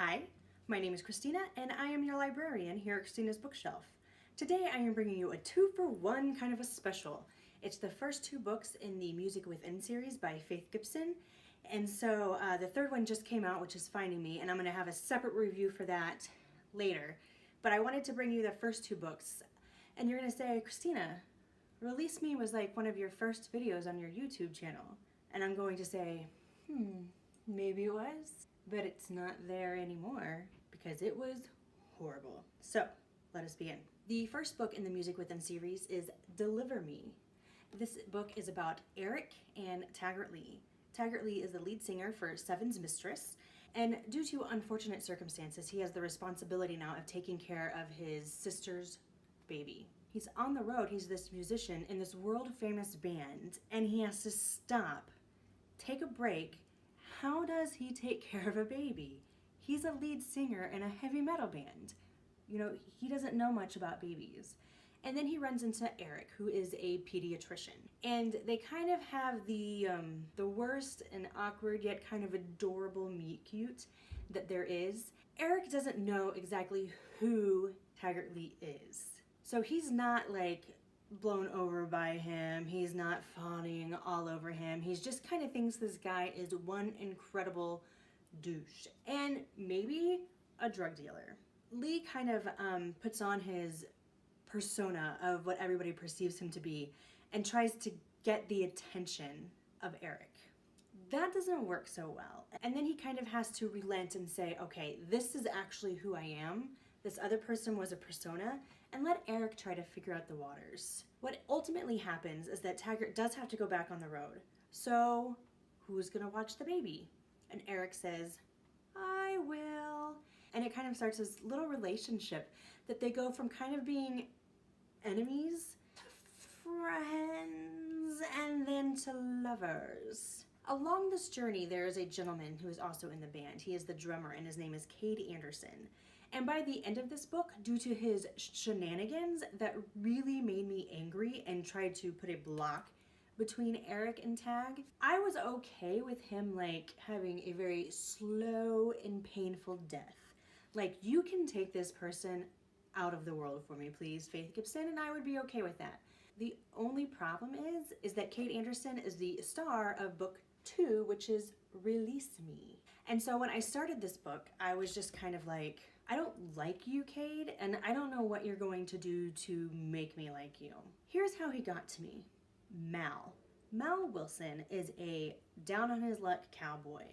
Hi, my name is Christina and I am your librarian here at Christina's Bookshelf. Today I am bringing you a 2-for-1 kind of a special. It's the first 2 books in the Music Within series by Faith Gibson. And so the third one just came out, which is Finding Me, and I'm going to have a separate review for that later. But I wanted to bring you the first 2 books. And you're going to say, Christina, Release Me was like one of your first videos on your YouTube channel. And I'm going to say, maybe it was, but it's not there anymore because it was horrible. So let us begin. The first book in the Music Within series is Deliver Me. This book is about Erik and Taggart Lee. Taggart Lee is the lead singer for Seven's Mistress, and due to unfortunate circumstances, he has the responsibility now of taking care of his sister's baby. He's on the road, he's this musician in this world-famous band, and he has to stop, take a break. How does he take care of a baby? He's a lead singer in a heavy metal band. You know, he doesn't know much about babies. And then he runs into Erik, who is a pediatrician. And they kind of have the worst and awkward yet kind of adorable meet-cute that there is. Erik doesn't know exactly who Taggart Lee is. So he's not like blown over by him. He's not fawning all over him. He's just kind of thinks this guy is one incredible douche and maybe a drug dealer. Lee kind of puts on his persona of what everybody perceives him to be and tries to get the attention of Erik. That doesn't work so well. And then he kind of has to relent and say, okay, this is actually who I am. This other person was a persona, and let Erik try to figure out the waters. What ultimately happens is that Taggart does have to go back on the road. So who's gonna watch the baby? And Erik says, I will. And it kind of starts this little relationship that they go from kind of being enemies to friends and then to lovers. Along this journey, there is a gentleman who is also in the band. He is the drummer and his name is Cade Anderson. And by the end of this book, due to his shenanigans that really made me angry and tried to put a block between Erik and Tag, I was okay with him like having a very slow and painful death. Like, you can take this person out of the world for me, please, Faith Gibson, and I would be okay with that. The only problem is that Cade Anderson is the star of book 2, which is Release Me. And so when I started this book, I was just kind of like, I don't like you, Cade, and I don't know what you're going to do to make me like you. Here's how he got to me. Mal. Mal Wilson is a down-on-his-luck cowboy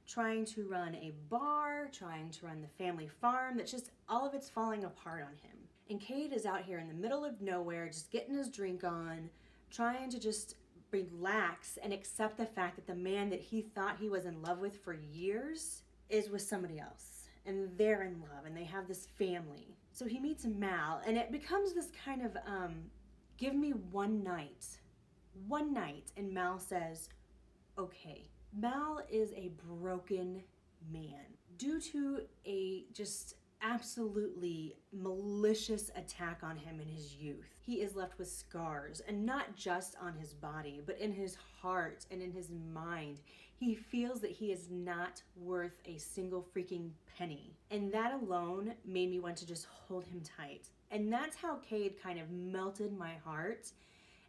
trying to run a bar, trying to run the family farm that's just all of it's falling apart on him. And Cade is out here in the middle of nowhere just getting his drink on, trying to just relax and accept the fact that the man that he thought he was in love with for years is with somebody else. And they're in love and they have this family. So he meets Mal and it becomes this kind of, give me one night. One night. And Mal says, okay. Mal is a broken man. Due to a just absolutely malicious attack on him in his youth, he is left with scars, and not just on his body, but in his heart and in his mind. He feels that he is not worth a single freaking penny. And that alone made me want to just hold him tight. And that's how Cade kind of melted my heart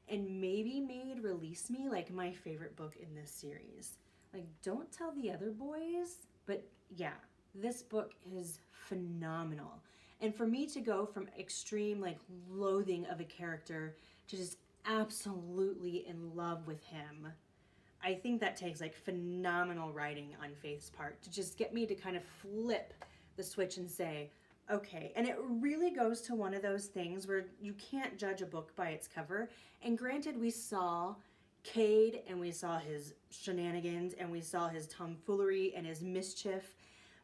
and maybe made Release Me like my favorite book in this series. Like, don't tell the other boys, but yeah, this book is phenomenal. And for me to go from extreme like loathing of a character to just absolutely in love with him, I think that takes like phenomenal writing on Faith's part to just get me to kind of flip the switch and say, okay. And it really goes to one of those things where you can't judge a book by its cover. And granted, we saw Cade and we saw his shenanigans and we saw his tomfoolery and his mischief,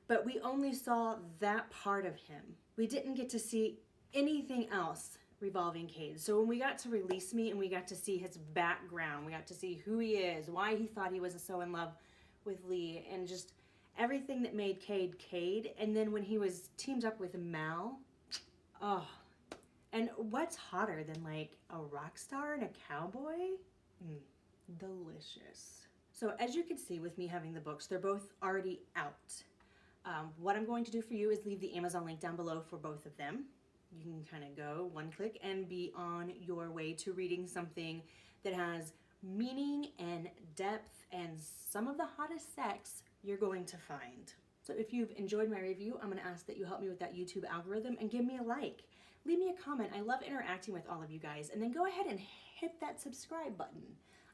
but we only saw that part of him. We didn't get to see anything else revolving Cade. So when we got to Release Me and we got to see his background, we got to see who he is, why he thought he was so in love with Lee, and just everything that made Cade Cade. And then when he was teamed up with Mal, oh, and what's hotter than like a rock star and a cowboy? Delicious. So as you can see with me having the books, they're both already out. What I'm going to do for you is leave the Amazon link down below for both of them. You can kind of go one click and be on your way to reading something that has meaning and depth and some of the hottest sex you're going to find. So if you've enjoyed my review, I'm going to ask that you help me with that YouTube algorithm and give me a like. Leave me a comment. I love interacting with all of you guys. And then go ahead and hit that subscribe button.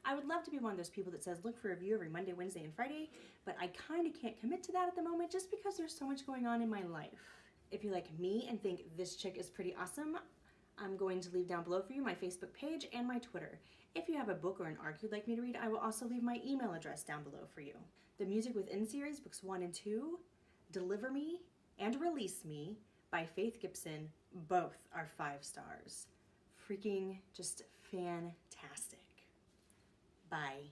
I would love to be one of those people that says look for a review every Monday, Wednesday, and Friday, but I kind of can't commit to that at the moment just because there's so much going on in my life. If you like me and think this chick is pretty awesome, I'm going to leave down below for you my Facebook page and my Twitter. If you have a book or an arc you'd like me to read, I will also leave my email address down below for you. The Music Within series, books 1 and 2, Deliver Me and Release Me by Faith Gibson, both are 5 stars. Freaking just fantastic. Bye.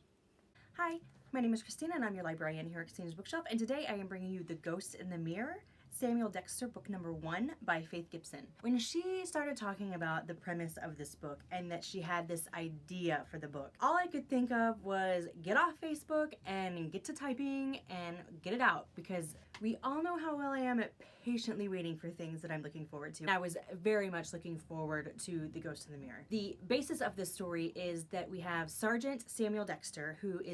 Hi, my name is Christina and I'm your librarian here at Christina's Bookshelf, and today I am bringing you The Ghost in the Mirror, Samuel Dexter, book number 1 by Faith Gibson. When she started talking about the premise of this book and that she had this idea for the book, all I could think of was get off Facebook and get to typing and get it out, because we all know how well I am at patiently waiting for things that I'm looking forward to. I was very much looking forward to The Ghost in the Mirror. The basis of this story is that we have Sergeant Samuel Dexter, who is